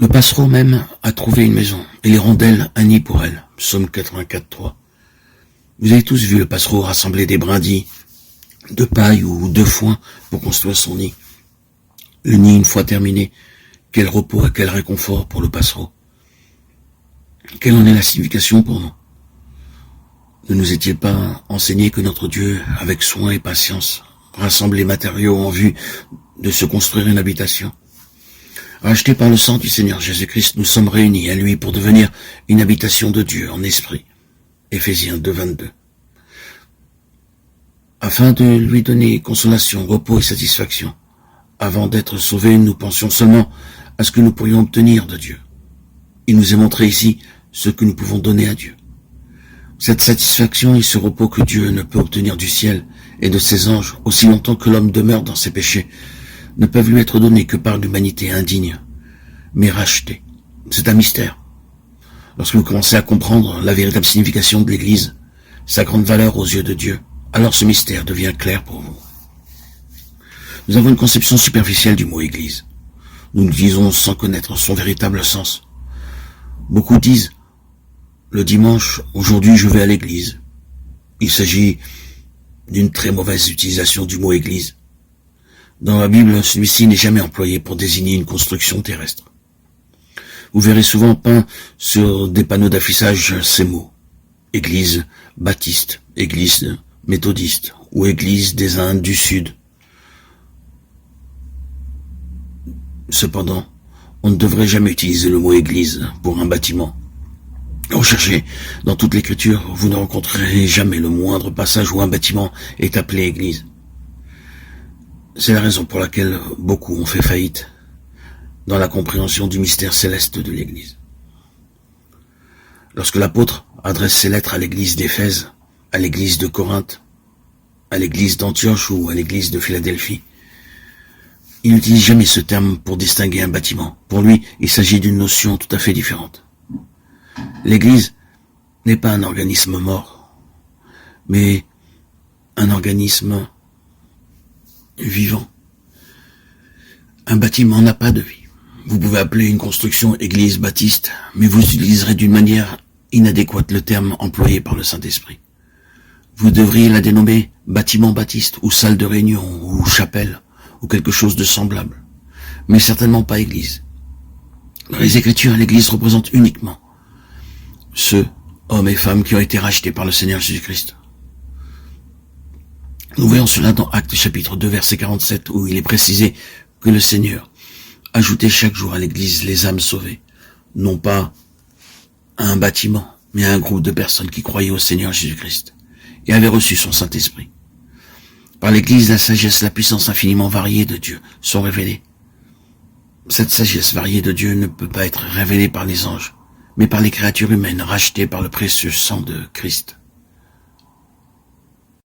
Le passereau même a trouvé une maison, et l'hirondelle un nid pour elle. Psaume 84:3. Vous avez tous vu le passereau rassembler des brindilles de paille ou de foin pour construire son nid. Le nid, une fois terminé, quel repos et quel réconfort pour le passereau. Quelle en est la signification pour nous? Ne nous est-il pas enseigné que notre Dieu, avec soin et patience, rassemble les matériaux en vue de se construire une habitation? Rachetés par le sang du Seigneur Jésus-Christ, nous sommes réunis à lui pour devenir une habitation de Dieu en esprit. Éphésiens 2:22. Afin de lui donner consolation, repos et satisfaction. Avant d'être sauvés, nous pensions seulement à ce que nous pourrions obtenir de Dieu. Il nous est montré ici ce que nous pouvons donner à Dieu. Cette satisfaction et ce repos que Dieu ne peut obtenir du ciel et de ses anges, aussi longtemps que l'homme demeure dans ses péchés, ne peuvent lui être donnés que par l'humanité indigne, mais rachetée. C'est un mystère. Lorsque vous commencez à comprendre la véritable signification de l'Église, sa grande valeur aux yeux de Dieu, alors ce mystère devient clair pour vous. Nous avons une conception superficielle du mot Église. Nous l'utilisons sans connaître son véritable sens. Beaucoup disent « Le dimanche, aujourd'hui je vais à l'église ». Il s'agit d'une très mauvaise utilisation du mot Église. Dans la Bible, celui-ci n'est jamais employé pour désigner une construction terrestre. Vous verrez souvent peint sur des panneaux d'affichage ces mots. Église baptiste, église méthodiste ou église des Indes du Sud. Cependant, on ne devrait jamais utiliser le mot église pour un bâtiment. Recherchez dans toute l'écriture, vous ne rencontrerez jamais le moindre passage où un bâtiment est appelé église. C'est la raison pour laquelle beaucoup ont fait faillite dans la compréhension du mystère céleste de l'Église. Lorsque l'apôtre adresse ses lettres à l'église d'Éphèse, à l'église de Corinthe, à l'église d'Antioche ou à l'église de Philadelphie, il n'utilise jamais ce terme pour distinguer un bâtiment. Pour lui, il s'agit d'une notion tout à fait différente. L'Église n'est pas un organisme mort, mais un organisme vivant. Un bâtiment n'a pas de vie. Vous pouvez appeler une construction église baptiste, mais vous utiliserez d'une manière inadéquate le terme employé par le Saint-Esprit. Vous devriez la dénommer bâtiment baptiste, ou salle de réunion, ou chapelle, ou quelque chose de semblable, mais certainement pas église. Dans les Écritures, l'Église représente uniquement ceux, hommes et femmes, qui ont été rachetés par le Seigneur Jésus-Christ. Nous voyons cela dans Actes chapitre 2, verset 47, où il est précisé que le Seigneur ajoutait chaque jour à l'Église les âmes sauvées, non pas à un bâtiment, mais à un groupe de personnes qui croyaient au Seigneur Jésus-Christ et avaient reçu son Saint-Esprit. Par l'Église, la sagesse, la puissance infiniment variée de Dieu sont révélées. Cette sagesse variée de Dieu ne peut pas être révélée par les anges, mais par les créatures humaines rachetées par le précieux sang de Christ.